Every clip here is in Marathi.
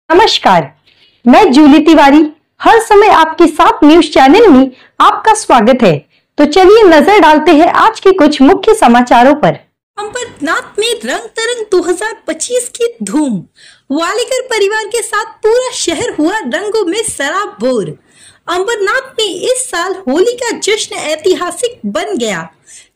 नमस्कार, मैं जूली तिवारी हर समय आपके साथ न्यूज चैनल में आपका स्वागत है। तो चलिए नजर डालते हैं आज के कुछ मुख्य समाचारों पर। अंबरनाथ में रंग तरंग 2025 की धूम। वालेकर परिवार के साथ पूरा शहर हुआ रंगों में सराबोर। अंबरनाथ में इस साल होली का जश्न ऐतिहासिक बन गया,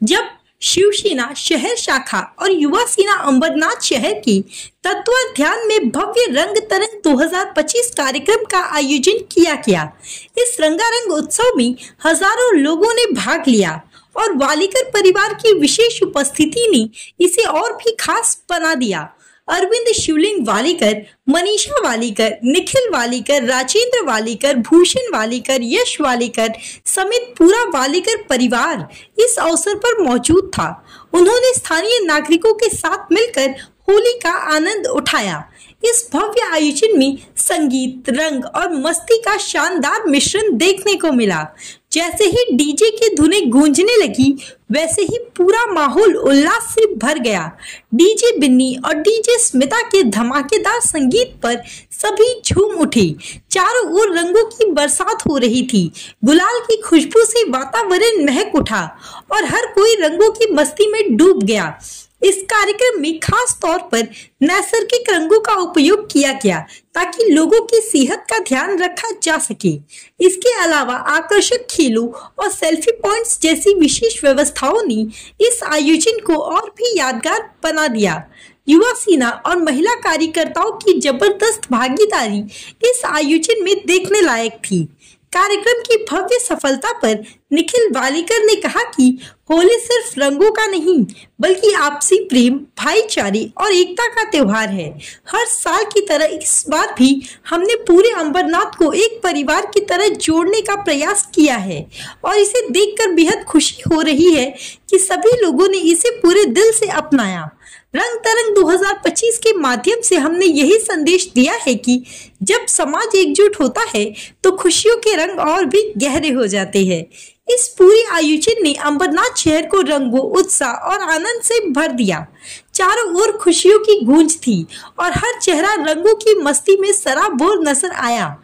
जब शिवसेना शहर शाखा और युवा सेना अंबरनाथ शहर की तत्वाधान में भव्य रंग तरंग 2025 कार्यक्रम का आयोजन किया गया। इस रंगारंग उत्सव में हजारों लोगों ने भाग लिया और वालेकर परिवार की विशेष उपस्थिति ने इसे और भी खास बना दिया। अरविंद शिवलिंग वालेकर, मनीषा वालेकर, निखिल वालेकर, राजेंद्र वालेकर, भूषण वालेकर, यश वालेकर समेत पूरा वालेकर परिवार इस अवसर पर मौजूद था। उन्होंने स्थानीय नागरिकों के साथ मिलकर होली का आनंद उठाया। इस भव्य आयोजन में संगीत, रंग और मस्ती का शानदार मिश्रण देखने को मिला। जैसे ही डीजे की धुनें गूंजने लगी, वैसे ही पूरा माहौल उल्लास से भर गया। डीजे बिन्नी और डीजे स्मिता के धमाकेदार संगीत पर सभी झूम उठे। चारों ओर रंगों की बरसात हो रही थी। गुलाल की खुशबू से वातावरण महक उठा और हर कोई रंगों की मस्ती में डूब गया। इस कार्यक्रम में खास तौर पर नैसर्गिक रंगों का उपयोग किया गया ताकि लोगों की सेहत का ध्यान रखा जा सके। इसके अलावा आकर्षक खेलों और सेल्फी पॉइंट्स जैसी विशेष व्यवस्थाओं ने इस आयोजन को और भी यादगार बना दिया। युवा सेना और महिला कार्यकर्ताओं की जबरदस्त भागीदारी इस आयोजन में देखने लायक थी। कार्यक्रम की भव्य सफलता पर निखिल वालेकर ने कहा कि होली सिर्फ रंगों का नहीं, बल्कि आपसी प्रेम, भाईचारे और एकता का त्योहार है। हर साल की तरह इस बार भी हमने पूरे अंबरनाथ को एक परिवार की तरह जोड़ने का प्रयास किया है और इसे देखकर बेहद खुशी हो रही है कि सभी लोगों ने इसे पूरे दिल से अपनाया। रंग तरंग 2025 के माध्यम से हमने यही संदेश दिया है कि जब समाज एकजुट होता है तो खुशियों के रंग और भी गहरे हो जाते हैं। इस पूरी आयोजन ने अंबरनाथ शहर को रंगों, उत्साह और आनंद से भर दिया। चारों ओर खुशियों की गूंज थी और हर चेहरा रंगों की मस्ती में सराबोर नजर आया।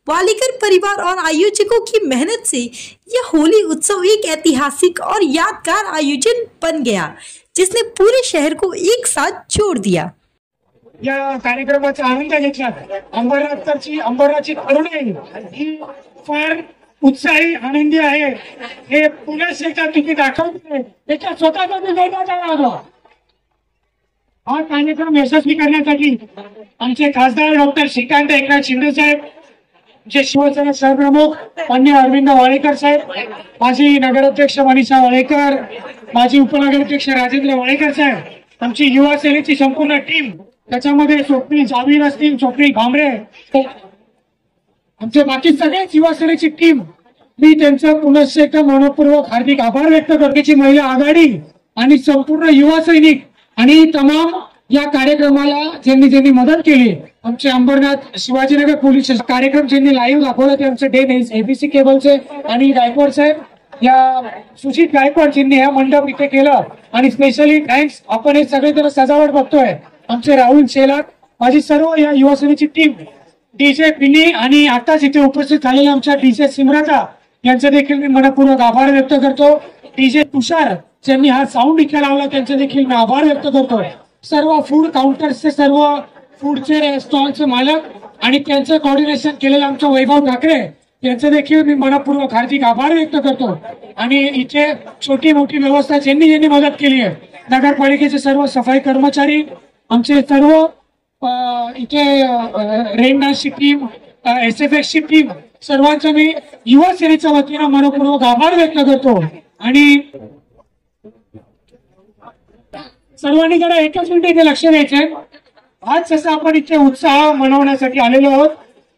वालेकर परिवार और आयोजकों की मेहनत से यह होली उत्सव एक ऐतिहासिक और यादगार आयोजन बन गया, जिसने पूरे शहर को एक साथ जोड़ दिया। या कार्यक्रमाचा आनंद घेतला। अंबरनाथची तरुणाई ही फार उत्साही, आनंदी आहे। हे पुन्हा एकदा तुम्ही दाखवते त्याच्या स्वतःचा होता। हा कार्यक्रम यशस्वी करण्यासाठी आमचे खासदार डॉक्टर श्रीकांत एकनाथ शिंदे साहेब, जे शिवसेना सहप्रमुख माननीय अरविंद वालेकर साहेब, माजी नगराध्यक्ष मनीषा वालेकर, माजी उपनगराध्यक्ष राजेंद्र वालेकर साहेब, आमची युवा सेनेची संपूर्ण टीम, त्याच्यामध्ये स्वप्नील जावीर असतील, स्वप्नील भांबरे, आमचे बाकी सगळ्याच युवा सेनेची टीम, मी त्यांचं पुन्हा एकदा मनपूर्वक हार्दिक आभार व्यक्त करण्याची महिला आघाडी आणि संपूर्ण युवा सैनिक आणि तमाम या कार्यक्रमाला ज्यांनी मदत केली, आमचे अंबरनाथ शिवाजीनगर पोलीस कार्यक्रम ज्यांनी लाईव्ह दाखवला ते आमचे डे एबीसी केबलचे आणि गायकवाड साहेब, या सुशील गायकवाड ज्यांनी हे मंडप इथे केलं आणि स्पेशली थँक्स। आपण हे सगळे जण सजावट बघतोय, आमचे राहुल शेलार, माझी सर्व या युवा सेनेची टीम, डीजे पिनी आणि आताच इथे उपस्थित झालेल्या आमच्या डीजे सिमरता यांचे देखील मी मनपूर्वक आभार व्यक्त करतो। डीजे तुषार ज्यांनी हा साऊंड इथे लावला त्यांचे देखील मी आभार व्यक्त करतो। सर्व फूड काउंटर्सचे, सर्व फूडचे स्टॉलचे मालक आणि त्यांचे कोऑर्डिनेशन केलेले आमचे वैभव ठाकरे यांचे देखील मी मनपूर्वक हार्दिक आभार व्यक्त करतो। आणि इथे छोटी मोठी व्यवस्था ज्यांनी मदत केली आहे, नगरपालिकेचे सर्व सफाई कर्मचारी, आमचे सर्व इथे रेन डान्सची टीम, SFX ची टीम, सर्वांचा मी युवा सेनेच्या वतीने मनपूर्वक आभार व्यक्त करतो। आणि सर्वांनी जरा एकच मिनिट इथे लक्ष द्यायचंय। आज जसं आपण इथे उत्साह मनवण्यासाठी आलेलो आहोत,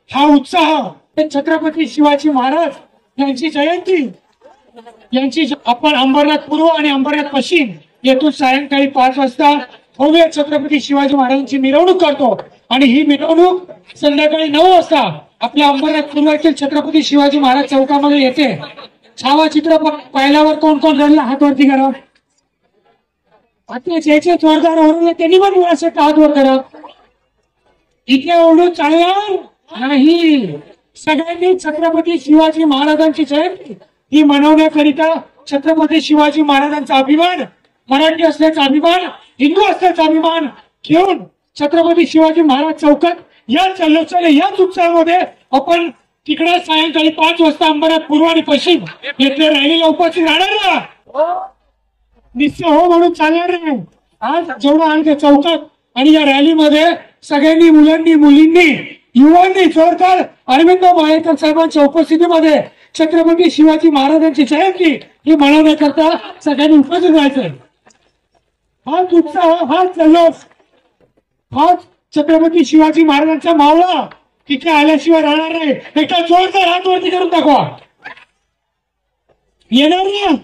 हा उत्साह छत्रपती शिवाजी महाराज यांची जयंती, यांची आपण अंबरनाथ पूर्व आणि अंबरनाथ पश्चिम येथून सायंकाळी 5 वाजता भव्य छत्रपती शिवाजी महाराजांची मिरवणूक करतो आणि ही मिरवणूक संध्याकाळी 9 वाजता आपल्या अंबरनाथ पूर्वेतील छत्रपती शिवाजी महाराज चौकामध्ये येते। छावाचित्र पाहिल्यावर कोण कोण रडला हात वरती करा। आता जे जोरदार ओरडले त्यांनी पण मुळाचे हात वर करा। इथे ओढून चालणार नाही. सगळ्यांनी छत्रपती शिवाजी महाराजांची जयंती ही मनवण्याकरिता छत्रपती शिवाजी महाराजांचा अभिमान, मराठी असल्याचा अभिमान, हिंदू असल्याचा अभिमान घेऊन छत्रपती शिवाजी महाराज चौकात या जल्लोषाने याच उत्साहामध्ये आपण तिकडे सायंकाळी 5 वाजता अंबरनाथ पूर्व आणि पश्चिम येथे रॅलीला उपस्थित राहणार ना. निश्चय हो म्हणून चालणार नाही. आज जेवढं आहे चौकात आणि या रॅलीमध्ये सगळ्यांनी, मुलांनी, मुलींनी, युवांनी जोरदार अरविंद माळेकर साहेबांच्या उपस्थितीमध्ये छत्रपती शिवाजी महाराजांची जयंती ही मनवण्याकरता सगळ्यांनी उपस्थित राहायचंय. हाच उत्साह, हाच जल्लोष, हाच छत्रपती शिवाजी महाराजांचा मावळा तिथे आल्याशिवाय राहणार नाही. एकदा जोरदार हात वरती करून दाखवा. येणार ना?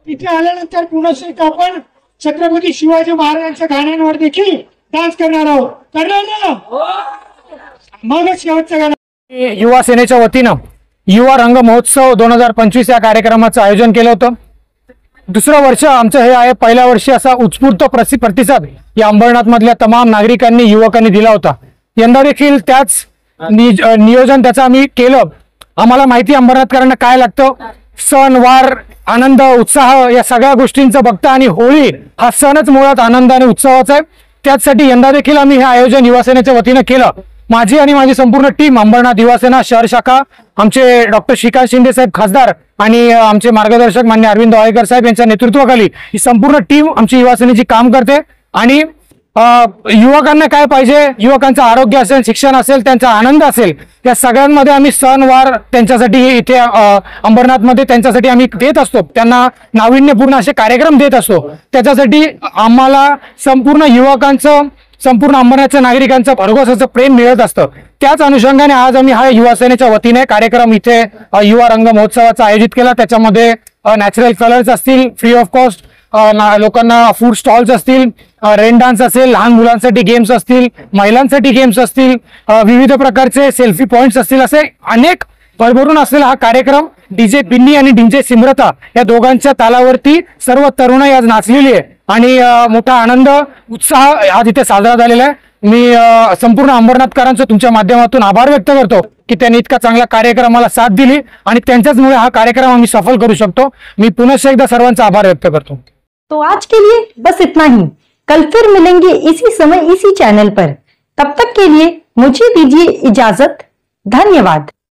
तिथे आल्यानंतर पुन्हा आपण छत्रपती शिवाजी महाराजांच्या गाण्यांवर देखील डान्स करणार आहोत. करणार ना? मगच शेवटचं गाणं. युवा सेनेच्या वतीनं युवा रंग महोत्सव 2025 या कार्यक्रमाचं आयोजन केलं होतं. दुसरं वर्ष आमचं हे आहे. पहिल्या वर्षी असा उत्स्फूर्त प्रतिसाद या अंबरनाथ मधल्या तमाम नागरिकांनी, युवकांनी दिला होता. यंदा देखील त्याच नियोजन त्याचं आम्ही केलं. आम्हाला माहिती अंबरनाथकरांना काय लागतं. सण वार, आनंद, उत्साह या सगळ्या गोष्टींचं बघता आणि होळी हा सणच मुळात आनंद आणि उत्सवाचा आहे. त्याचसाठी यंदा देखील आम्ही हे आयोजन युवासेनेच्या वतीनं केलं. माझी आणि माझी संपूर्ण टीम, अंबरनाथ युवासेना शहर शाखा, आमचे डॉक्टर श्रीकांत शिंदे साहेब खासदार आणि आमचे मार्गदर्शक मान्य अरविंद वाळेकर साहेब यांच्या नेतृत्वाखाली ही संपूर्ण टीम आमची युवासेनेची काम करते. आणि युवकांना काय पाहिजे, युवकांचं आरोग्य असेल, शिक्षण असेल, त्यांचा आनंद असेल, या सगळ्यांमध्ये आम्ही सणवार त्यांच्यासाठी इथे अंबरनाथमध्ये त्यांच्यासाठी आम्ही देत असतो. त्यांना नाविन्यपूर्ण असे कार्यक्रम देत असतो. त्याच्यासाठी आम्हाला संपूर्ण युवकांचं, संपूर्ण अंबरनाथच्या नागरिकांचं भरघोस असं प्रेम मिळत असतं. त्याच अनुषंगाने आज आम्ही हा युवासेनेच्या वतीने कार्यक्रम इथे युवा रंग महोत्सवाचा आयोजित केला. त्याच्यामध्ये नॅचरल कलर्स असतील, फ्री ऑफ कॉस्ट लोकांना फूड स्टॉल्स असतील, रेन डान्स असेल, लहान मुलांसाठी गेम्स असतील, महिलांसाठी गेम्स असतील, विविध प्रकारचे सेल्फी पॉइंट्स असतील, असे अनेक भरभरून असलेला हा कार्यक्रम डीजे बिन्नी आणि डीजे सिमरता या दोघांच्या तालावरती सर्व तरुणाई आज नाचलेली आहे आणि मोठा आनंद, उत्साह आज इथे साजरा झालेला आहे. मी संपूर्ण अंबरनाथकरांचं तुमच्या माध्यमातून आभार व्यक्त करतो की त्यांनी इतका चांगला कार्यक्रमाला साथ दिली आणि त्यांच्याचमुळे हा कार्यक्रम आम्ही सफल करू शकतो. मी पुनश्च एकदा सर्वांचा आभार व्यक्त करतो. तो आज के लिए बस इतना ही. कल फिर मिलेंगे इसी समय इसी चैनल पर. तब तक के लिए मुझे दीजिए इजाजत. धन्यवाद.